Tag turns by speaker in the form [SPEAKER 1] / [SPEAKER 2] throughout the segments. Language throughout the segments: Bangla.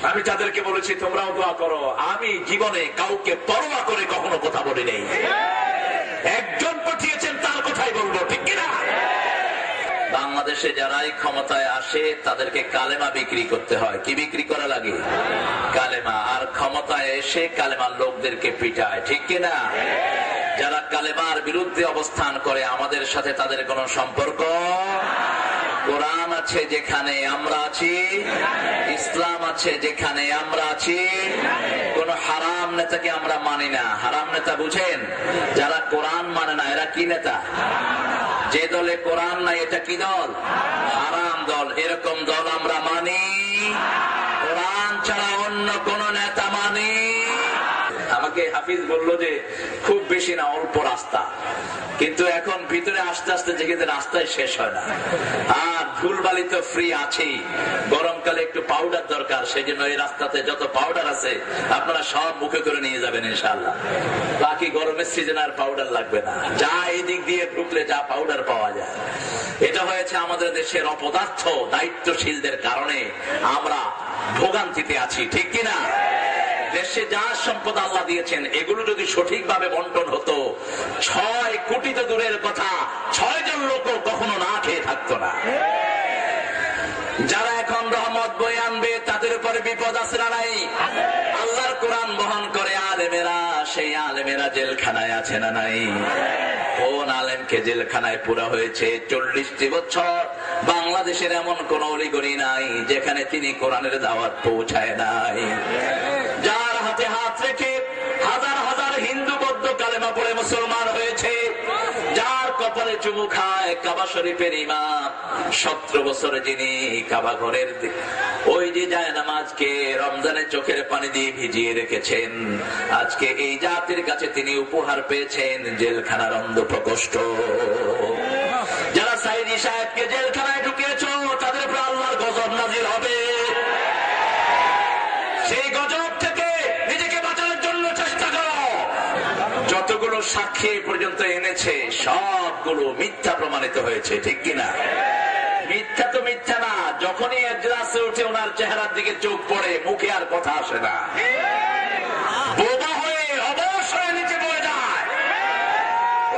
[SPEAKER 1] আমি তাদেরকে বলেছি তোমরাও দোয়া করো। আমি জীবনে কাউকে পরোয়া করে কখনো কথা বলি নাই। একজন পাঠিয়েছেন তার কথাই বলবো, ঠিক কিনা? বাংলাদেশে যারাই ক্ষমতায় আসে তাদেরকে কালেমা বিক্রি করতে হয়। কি বিক্রি করা লাগে? কালেমা। আর ক্ষমতায় এসে কালেমার লোকদেরকে পিটায়, ঠিক কিনা? যারা কালেমার বিরুদ্ধে অবস্থান করে আমাদের সাথে তাদের কোনো সম্পর্ক। কোরআন আছে যেখানে আমরা আছি, ইসলাম আছে যেখানে আমরা আছি। কোন হারাম নেতাকে আমরা মানি না। হারাম নেতা বুঝেন? যারা কোরআন মানে না এরা কি নেতা? যে দলে কোরআন নাই এটা কি দল? হারাম দল। এরকম দল আমরা মানি। কোরআন ছাড়া অন্য কোন নেতা মানি। আমাকে হাফিজ বলল যে খুব বেশি না, অল্প রাস্তা, কিন্তু এখন ভিতরে আস্তে আস্তে যেখানে রাস্তায় শেষ হয় না। আর ধুলবালি তো ফ্রি আছেই, গরমকালে একটু পাউডার দরকার, সেই জন্য এই রাস্তাতে যত পাউডার আছে আপনারা সব মুখে করে নিয়ে যাবেন ইনশাআল্লাহ। বাকি গরমের সিজন আর পাউডার লাগবে না। যা এই দিক দিয়ে ঢুকলে যা পাউডার পাওয়া যায়। এটা হয়েছে আমাদের দেশের অপদার্থ দায়িত্বশীলদের কারণে আমরা ভোগান্তিতে আছি, ঠিক কিনা? দেশে যা সম্পদ আল্লাহ দিয়েছেন এগুলো যদি সঠিকভাবে বন্টন হতো, 6 কোটি তো দূরের কথা, 6 জন লোক কখনো না খেয়ে থাকতো না। যারা এখন রহমত বয়ে আনবে তাদের উপরে বিপদ আছে না নাই? আল্লাহর কোরআন বহন করে আলেমেরা, সেই আলেমেরা জেলখানায় আছে না নাই? কোন আলেমকে জেলখানায় পুরা হয়েছে 40টি বছর? বাংলাদেশের এমন কোন অলিগলি নাই যেখানে তিনি কোরআনের দাওয়াত পৌঁছায় নাই। যার হাতে হাত রেখে হাজার হাজার হিন্দু বৌদ্ধ কালেমা পড়ে মুসলমান হয়েছে, যার কপালে চুমু খায় কাবা শরীফের ইমাম, 17 বছরে যিনি কাবা ঘরের ওই যে যায় নামাজকে রমজানে চোখের পানি দিয়ে ভিজিয়ে রেখেছেন, আজকে এই জাতির কাছে তিনি উপহার পেয়েছেন জেলখানার অন্ধ প্রকোষ্ঠ। যারা সাইদি সাহেবকে জেলখানায় ঢুকিয়েছ তাদের উপর আল্লাহর গজব নাজিল হবে। সেই গজব থেকে নিজেকে বাঁচানোর জন্য চেষ্টা করো। যতগুলো সাক্ষী পর্যন্ত এনেছে সবগুলো মিথ্যা প্রমাণিত হয়েছে, ঠিক কিনা? মিথ্যা তো মিথ্যা না, যখনই এজলাসে উঠে ওনার চেহারার দিকে চোখ পড়ে মুখে আর কথা আসে না, বোবা হয়ে অবশ্যই নিচে পড়ে যায়।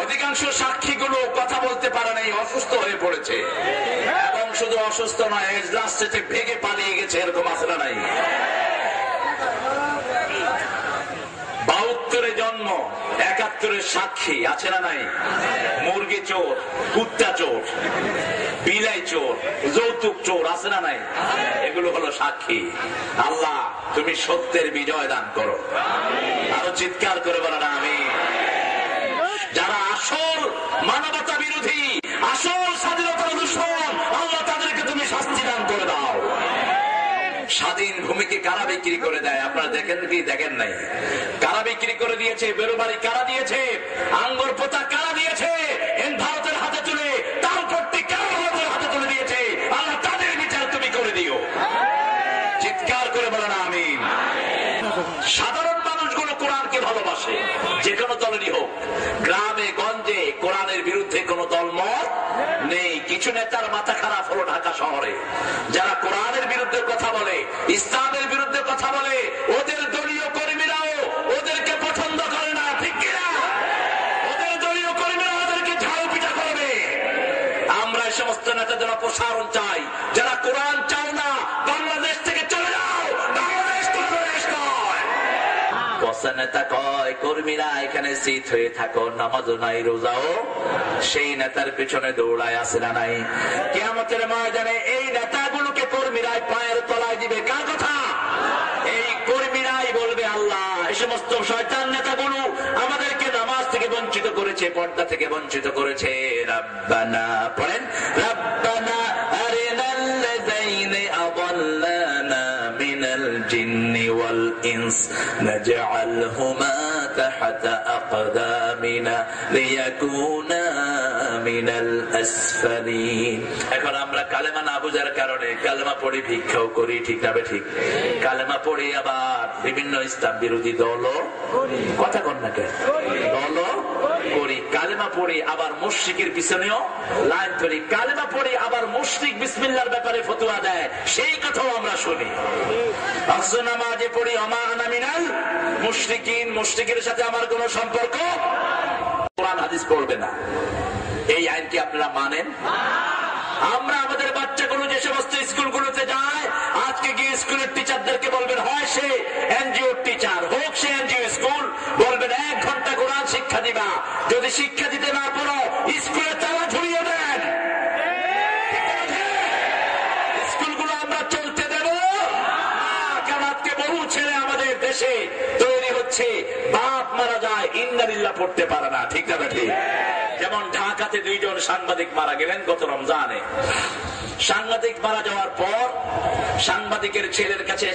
[SPEAKER 1] অধিকাংশ সাক্ষীগুলো কথা বলতে পারে নাই, অসুস্থ হয়ে পড়েছে, এবং শুধু অসুস্থ নয় এজলাস থেকে ভেগে পালিয়ে গেছে, এরকম আছে না নাই? 72 জন্ম, 71 সাক্ষী আছে না নাই? মুরগি চোর, কুত্তা চোর, বিলাই চোর, যৌতুক চোর আছে না নাই? এগুলো হলো সাক্ষী। আল্লাহ তুমি সত্যের বিজয় দান করো। আরো চিৎকার করে বলো না আমি। যারা আসল মানবতা বিরোধী, আসল স্বাধীনতার দুশমন, আল্লাহ তাদেরকে তুমি শাস্তি দান করে দাও। স্বাধীন ভূমিকে কারা বিক্রি করে দেয় আপনারা দেখেন কি? দেখেন নাই? কারা বিক্রি করে দিয়েছে? বেরোবাড়ি কারা দিয়েছে? আঙ্গুর পোতা কারা দিয়েছে? ভারতের হাতে তুলে তার প্রত্যেক কারা ভারতের হাতে তুলে দিয়েছে? আল্লাহ তাদের বিচার তুমি করে দিও। চিৎকার করে বলেন আমিন। সাধারণ মানুষগুলো কোরআনকে ভালোবাসে, যে কোনো দলেরই হোক। গ্রামে গঞ্জে কোরআনের বিরুদ্ধে কোন দলমত নেই। কিছু নেতার মাথা খারাপ হলো ঢাকা শহরে, যারা কোরআনের বিরুদ্ধে কথা বলে, ইসলামের বিরুদ্ধে কথা বলে, ওদের দলীয় কর্মীরাও ওদেরকে পছন্দ করে না, ঠিক কিনা? ওদের দলীয় কর্মীরা ওদেরকে ঝাড়ু পিটা করবে। আমরা এই সমস্ত নেতাদের অপসারণ চাই। যারা কোরআন চাও না, বাংলাদেশ থেকে চলে যাও। বাংলাদেশ কোনো দেশ নয়। বসা নেতা কয় কর্মীরা এখানে সিট হয়ে থাকো, নামাজও নাই রোজাও সেই নেতার পেছনে দৌড়ায় আসে না নাই? কিয়ামতের ময়দানে এই নেতাগুলোকে কর্মীরাই পায়ের তলায় দিবে। কার কথা? এই কর্মীরাই বলবে আল্লাহ এই সমস্ত শয়তান নেতাগুলো আমাদেরকে নামাজ থেকে বঞ্চিত করেছে, পর্দা থেকে বঞ্চিত করেছে। রাব্বানা পড়েন, রাব্বানা আরিনাল্লাযীনা আযাল্লানা মিনাল জিন্নি ওয়াল ইনস নাজআলহুমা তাহতা আকদামিনা লিয়াকুনা মিনাল আসফালিন। এখন আমরা কালেমা না বুঝার কারণে কালেমা পড়ি, ভিক্ষাও করি, ঠিক না ঠিক? কালেমা পড়ি আবার বিভিন্ন ইসলাম বিরোধী দল কথা কন না কেন, দল করি, কালেমা পড়ি আবার মুশরিকের পিছনেও লাইন ধরি, কালেমা পড়ি আবার মুশরিক বিসমিল্লাহর ব্যাপারে ফতোয়া দেয়, সেই কথাও আমরা শুনি। নামাজে পড়ি ওমা আনা মিনাল মুশরিকিন, মুশরিকের সাথে আমার কোনো সম্পর্ক, কোরআন হাদিস পড়বে না। এই আইন কি আপনারা মানেন? আমরা আমাদের বাচ্চাগুলো যে সমস্ত স্কুলগুলোতে যায়, আজকে গিয়ে স্কুলের টিচারদেরকে বলবেন, হয় সে এনজিও টিচার হোক, সে এনজিও স্কুল, বলবেন 1 ঘন্টা কোরআন শিক্ষা দিবা, যদি শিক্ষা দিতে না পারো স্কুলে তালা ঝুলিয়ে দেন। স্কুলগুলো আমরা চলতে দেব কারণ আজকে বহু ছেলে আমাদের দেশে তৈরি হচ্ছে, বাপ মারা যায় ইন্নালিল্লাহ পড়তে পারে না, ঠিক না ঠিক? যেমন ঢাকাতে 2 জন সাংবাদিক মারা গেলেন গত রমজানে। সাংবাদিক মারা যাওয়ার পর সাংবাদিকের ছেলের কাছে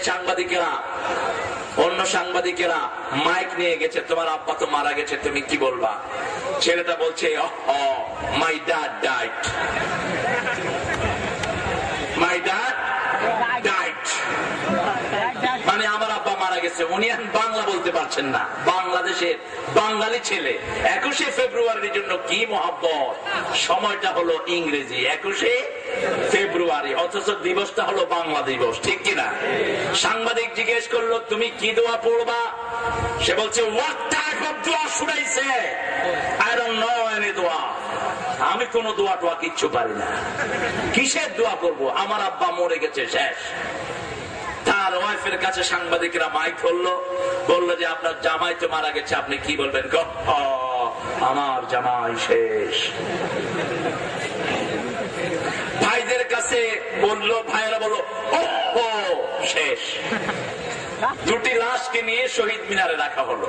[SPEAKER 1] অন্য সাংবাদিকেরা মাইক নিয়ে গেছে, তোমার আব্বা তো মারা গেছে, তুমি কি বলবা? ছেলেটা বলছে, my dad died, my dad died, মানে আমার আব্বা মারা গেছে। উনি এখন বাংলা বলতে পারছেন না, বাংলাদেশের বাঙালি ছেলে। 21শে ফেব্রুয়ারির জন্য কি মহব্বত, সময়টা হলো ইংরেজি 21শে ফেব্রুয়ারি, অথচ দিবসটা হলো বাংলা দিবস, ঠিক কিনা? সাংবাদিক জিজ্ঞেস করলো, তুমি কি দোয়া পড়বা? সে বলছে, হোয়াট টাইপ অফ দোয়া should I say? I don't know any দোয়া, আমি কোন দোয়া টোয়া কিচ্ছু পারি না। কিসের দোয়া করবো? আমার আব্বা মরে গেছে, শেষ। তার ওয়াইফের কাছে সাংবাদিকরা মাইক ধরলো, বললো যে আপনার জামাই তো মারা গেছে, আপনি কি বলবেন? আমার জামাই শেষ। ভাইদের কাছে বললো, ভাইয়েরা বললো ও শেষ। 2টি লাশকে নিয়ে শহীদ মিনারে রাখা হলো।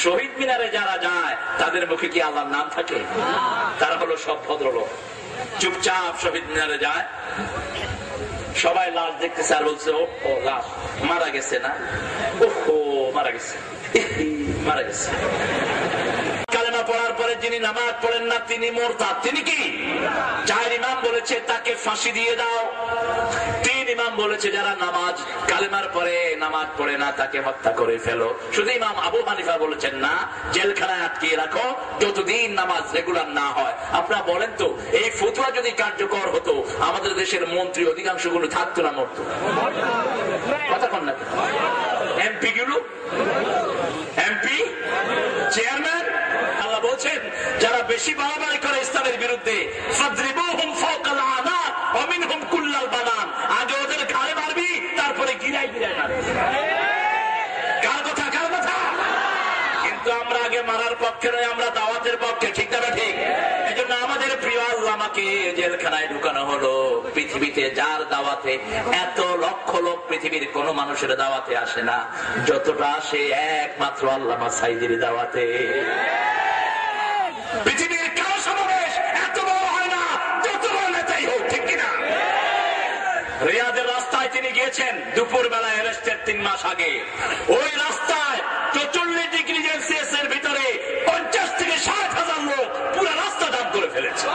[SPEAKER 1] শহীদ মিনারে যারা যায় তাদের মুখে কি আল্লাহর নাম থাকে? তারা হলো সব ভদ্রলোক, চুপচাপ শহীদ মিনারে যায়, সবাই লাশ দেখতেছে আর বলছে, ও লাশ মারা গেছে না, ও মারা গেছে, মারা গেছে। কালেমা পড়ার পরে যিনি নামাজ পড়েন না তিনি মুরতাদ। তিনি কি? 4 ইমাম বলেছে তাকে ফাঁসি দিয়ে দাও। 3 ইমাম বলেছে যারা নামাজ কালেমার পরে নামাজ পড়ে না তাকে হত্যা করে ফেলো। শুধু ইমাম আবু হানিফা বলেছেন না, জেলখানায় আটকিয়ে রাখো যতদিন নামাজ রেগুলার না হয়। আপনারা বলেন তো, এই ফতোয়া যদি কার্যকর হতো আমাদের দেশের মন্ত্রী অধিকাংশ গুলো থাকতো না, মরতো? কথা কন না? এমপি গুলো, এমপি চেয়ারম্যান, আল্লাহ বলছেন যারা বেশি বাড়াবাড়ি করে ইসলামের বিরুদ্ধে, ফাদরিবুহুম ফাওকাল আনাক ওয়া মিনহুম কুল্লাল বানান, আগে ওদের ঘাড়ে মারবি তারপরে গিরায় গিরায় মারবি। কার কথা? কার কথা? কিন্তু আমরা আগে মারার পক্ষে নয়, আমরা দাওয়াতের পক্ষে, ঠিক না ঠিক? এজন্য আমাদের প্রিয় আল্লামাকে জেলখানায় ঢুকানো হলো। পৃথিবীতে যার দাওয়াতে এত লক্ষ লোক পৃথিবীর কোন মানুষের দাওয়াতে আসে না যতটা আসে একমাত্র আল্লামা সাঈদীর দাওয়াতে। পৃথিবীর কারো সমাবেশ এত বড় হয় না যত বড় নেতাই হোক, ঠিক কিনা? রিয়াদের রাস্তায় তিনি গিয়েছেন দুপুর বেলায় অ্যারেস্টের 3 মাস আগে। ওই রাস্তায় 44 ডিগ্রি সেলসিয়াস এর ভিতরে 50 থেকে 60,000 লোক পুরো রাস্তা জাম করে ফেলেছে।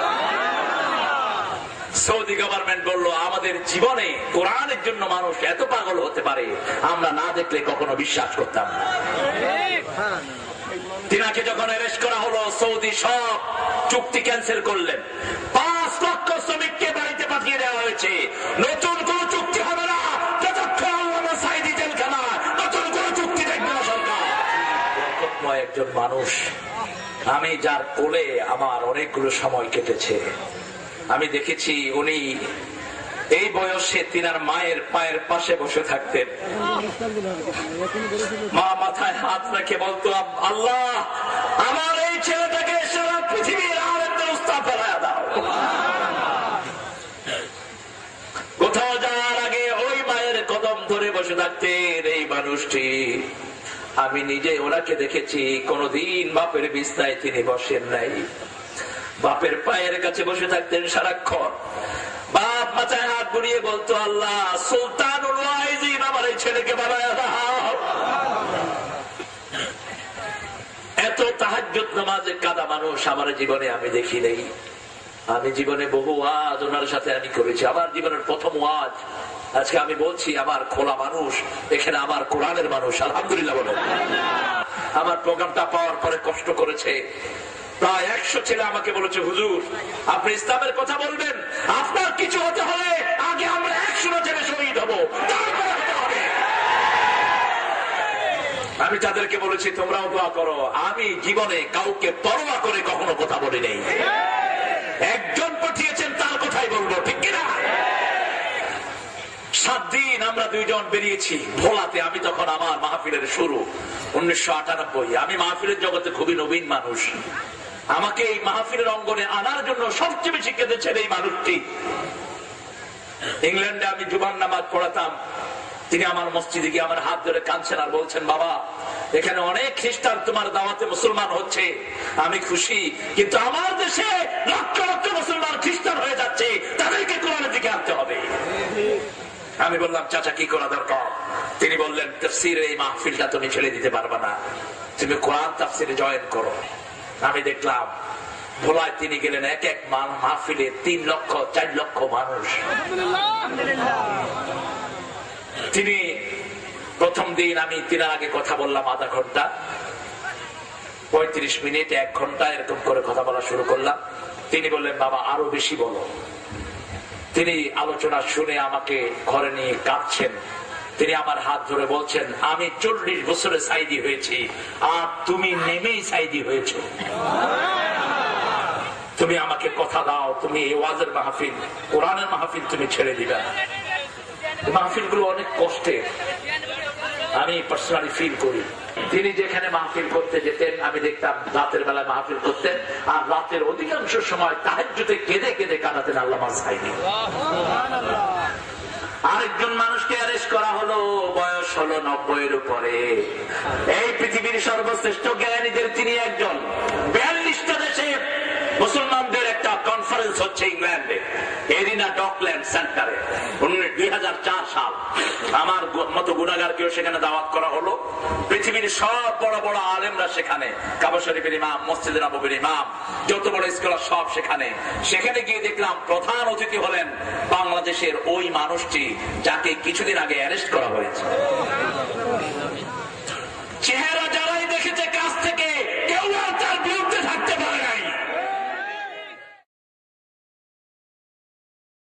[SPEAKER 1] সৌদি গভর্নমেন্ট বলল, আমাদের জীবনে কোরআনের জন্য মানুষ এত পাগল হতে পারে আমরা না দেখলে কখনো বিশ্বাস করতাম না। তিনাকে যখন অ্যারেস্ট করা হলো, সৌদি সব চুক্তি ক্যান্সেল করলেন। 5 লক্ষ শ্রমিককে বাড়িতে পাঠিয়ে দেওয়া হয়েছে। নতুন কোন চুক্তি হবে না যতক্ষণ আল্লামা সাঈদী জেলখানা, নতুন কোন চুক্তি দেখবে না সরকার। একজন মানুষ, আমি যার কোলে আমার অনেকগুলো সময় কেটেছে, আমি দেখেছি উনি এই বয়সে তিনার মায়ের পায়ের পাশে বসে থাকতেন। মা মাথায় হাত রেখে বলতো, আল্লাহ আমার এই ছেলেটাকে সারা পৃথিবীর আরেকটা উস্তাদ ফেলায়া দাও। কোথাও যাওয়ার আগে ওই মায়ের কদম ধরে বসে থাকতেন এই মানুষটি। আমি নিজে ওনাকে দেখেছি, কোনদিন বাপের বিছনায় তিনি বসেন নাই, বাপের পায়ের কাছে বসে থাকতেন সারাক্ষণ। বাপ মাথায় হাত বুলিয়ে বলতো, আল্লাহ সুলতানুল ওয়াইজিন আমার এই ছেলেকে বানায়া দাও। এত তাহাজ্জুদ নামাজে কাদা মানুষ আমার জীবনে আমি দেখি নেই। আমি জীবনে বহু ওয়াজ ওনার সাথে আমি করেছি। আমার জীবনের প্রথম ওয়াজ আজকে আমি বলছি, আমার খোলা মানুষ, এখানে আমার কোরআনের মানুষ, আলহামদুলিল্লাহ বলো। আমার প্রোগ্রামটা পাওয়ার পরে কষ্ট করেছে। প্রায় 100 ছেলে আমাকে বলেছে, হুজুর আপনি ইসলামের কথা বলবেন, আপনার কিছু হতে হলে আগে আমরা 100 ছেলে শহীদ হবো, তারপরে হতে হবে। আমি তাদেরকে বলেছি তোমরাও দোয়া করো। আমি জীবনে কাউকে পরোয়া করে কখনো কথা বলি নাই। একজন পাঠিয়েছেন তার কথাই বলবো, ঠিক কিনা? 7 দিন আমরা 2 জন বেরিয়েছি ভোলাতে। আমি তখন আমার মাহফিলের শুরু 1998। আমি মাহফিলের জগতে খুবই নবীন মানুষ। আমাকে এই মাহফিলের অঙ্গনে আনার জন্য সবচেয়ে বেশি কেঁদেছেন এই মানুষটি। ইংল্যান্ডে আমি জুমার নামাজ পড়াতাম। তিনি আমার মসজিদে গিয়ে আমার হাত ধরে কাঁদছেন আর বলছেন, বাবা এখানে অনেক খ্রিস্টান তোমার দাওয়াতে মুসলমান হচ্ছে, আমি খুশি, কিন্তু আমার দেশে লক্ষ লক্ষ মুসলমান খ্রিস্টান হয়ে যাচ্ছে, তাদেরকে কোরআনের দিকে আনতে হবে। আমি বললাম, চাচা কি করা দরকার? তিনি বললেন, তাফসীরের এই মাহফিলটা তুমি ছেড়ে দিতে পারবে না, তুমি কোরআন তাফসীরে জয়েন করো। আমি দেখলাম ভোলায় তিনি গেলেন, এক এক মাহফিলে 3 লক্ষ 4 লক্ষ মানুষ। তিনি প্রথম দিন আমি তিনার আগে কথা বললাম আধা ঘন্টা, 35 মিনিট, 1 ঘন্টা এরকম করে কথা বলা শুরু করলাম। তিনি বললেন, বাবা আরো বেশি বলো। তিনি আলোচনা শুনে আমাকে ঘরে নিয়ে কাঁদছেন। তিনি আমার হাত ধরে বলছেন, আমি 40 বছরে সাইদি হয়েছি, আর তুমি নেমেই সাইদি হয়েছো। তুমি আমাকে কথা দাও, তুমি এই ওয়াজের মাহফিল, কোরআনের মাহফিল তুমি ছেড়ে দিবে না। মাহফিল গুলো অনেক কষ্টের, আমি পার্সোনালি ফিল করি। তিনি যেখানে মাহফিল করতে যেতেন আমি দেখতাম রাতের বেলায় মাহফিল করতেন, আর রাতের অধিকাংশ সময় তাহাজ্জুদে কেঁদে কেঁদে কাটাতেন আল্লামা সাইদি। আরেকজন মানুষকে অ্যারেস্ট করা হলো, বয়স হলো 90-এর উপরে। এই পৃথিবীর সর্বশ্রেষ্ঠ জ্ঞানীদের তিনি একজন। 42টা দেশে মুসলমানদের একটা কনফারেন্স হচ্ছে ইংল্যান্ডে, এরিনা ডকল্যান্ড সেন্টারে, 2004 সাল। আমার মতো গুনাহগারকেও সেখানে দাওয়াত করা হলো। পৃথিবীর সব বড় বড় আলেমরা সেখানে, কাবা শরীফের ইমাম, মসজিদে নববীর ইমাম, যত বড় স্কলার সব সেখানে। সেখানে গিয়ে দেখলাম প্রধান অতিথি হলেন বাংলাদেশের ওই মানুষটি যাকে কিছুদিন আগে অ্যারেস্ট করা হয়েছে। চেহারা